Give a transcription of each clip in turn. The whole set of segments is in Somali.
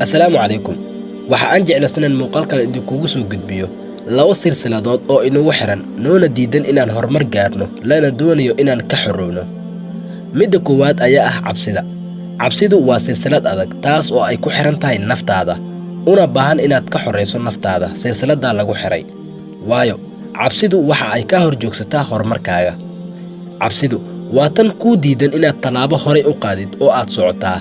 Assalaamu calaykum. Waxa aan jeclaysanayn muuqaalkan idinkugu soo gudbiyo laba silsiladood oo inagu xiran noona diidan inaan horumar gaarno lana doonayo inaan ka xorowno. Midda koowaad ayaa ah cabsida. Cabsidu waa silsilad adag taas oo ay ku xiran tahay naftaada una baahan inaad ka xoreyso naftaada silsiladda lagu xiray. Waayo cabsidu waxa ay ka horjoogsataa horumarkaaga. Cabsidu waa tan kuu diidan inaad tallaabo horey u qaadid oo aad socotaa.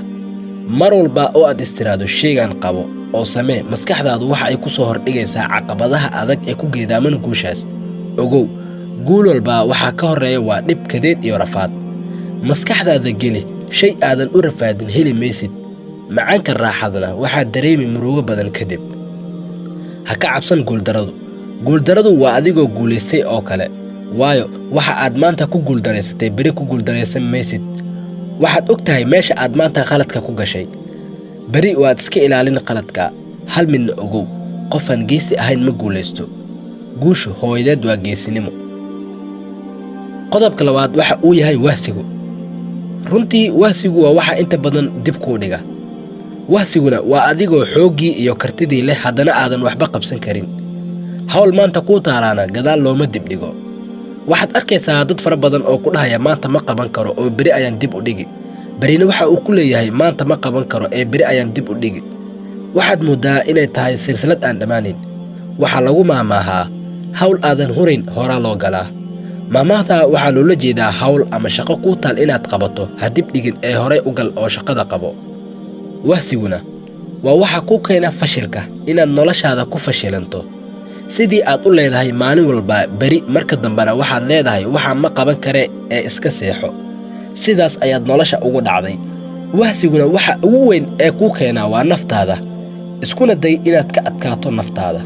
mar walba oo aad istiraado shaygan qabo oo samee maskaxdaadu waxa ay ku soo hordhigaysaa caqabadaha adag ee ku geedaaman guushaas. Ogow, guul walba waxa ka horeeya waa dhib kadeed iyo rafaad. Maskaxdaada geli shay aadan u rafaadin heli maysid. Macaanka raaxadana waxaa dareemi murugo badan kadib. Ha ka cabsan guuldaradu. Guuldaradu waa adigoo guulaystay oo kale. Waayo waxa aad maanta ku guuldareysatay beri ku guuldareysan maysid. waxaad og tahay meesha aad maanta qaladka ku gashay. beri waad iska ilaalin qaladka. hal midna ogow, qofaan geesi ahayn ma guulaysto. guushu hooyadeed waa geesinimo. qodobka labaad waxa uu yahay wahsigu. runtii wahsigu waa waxa inta badan dib kuu dhiga. wahsiguna waa adigoo xooggii iyo kartidii leh haddana aadan waxba qabsan karin. hawl maanta kuu taalaana gadaal looma dibdhigo. waxaad arkaysaa dad fara badan oo ku dhahaya maanta ma qaban karo oo beri ayaan dib u dhigi. berina waxa uu ku leeyahay maanta ma qaban karo ee beri ayaan dib u dhigi. waxaad moodaa inay tahay silsilad aan dhammaanin. waxaa lagu maamaahaa hawl aadan hurayn horaa loo galaa. maamaahda waxaa loola jeedaa hawl ama shaqo kuu taal inaad qabato ha dib dhigin ee horey u gal oo shaqada qabo. wahsiguna waa waxa kuu keena fashilka inaad noloshaada ku fashilanto. sidii aad u leedahay maalin walba beri marka dambena waxaad leedahay waxa ma qaban kare ee iska seexo. sidaas ayaad nolosha ugu dhacday. wahsiguna waxa ugu weyn ee kuu keenaa waa naftaada. iskuna day inaad ka adkaato naftaada.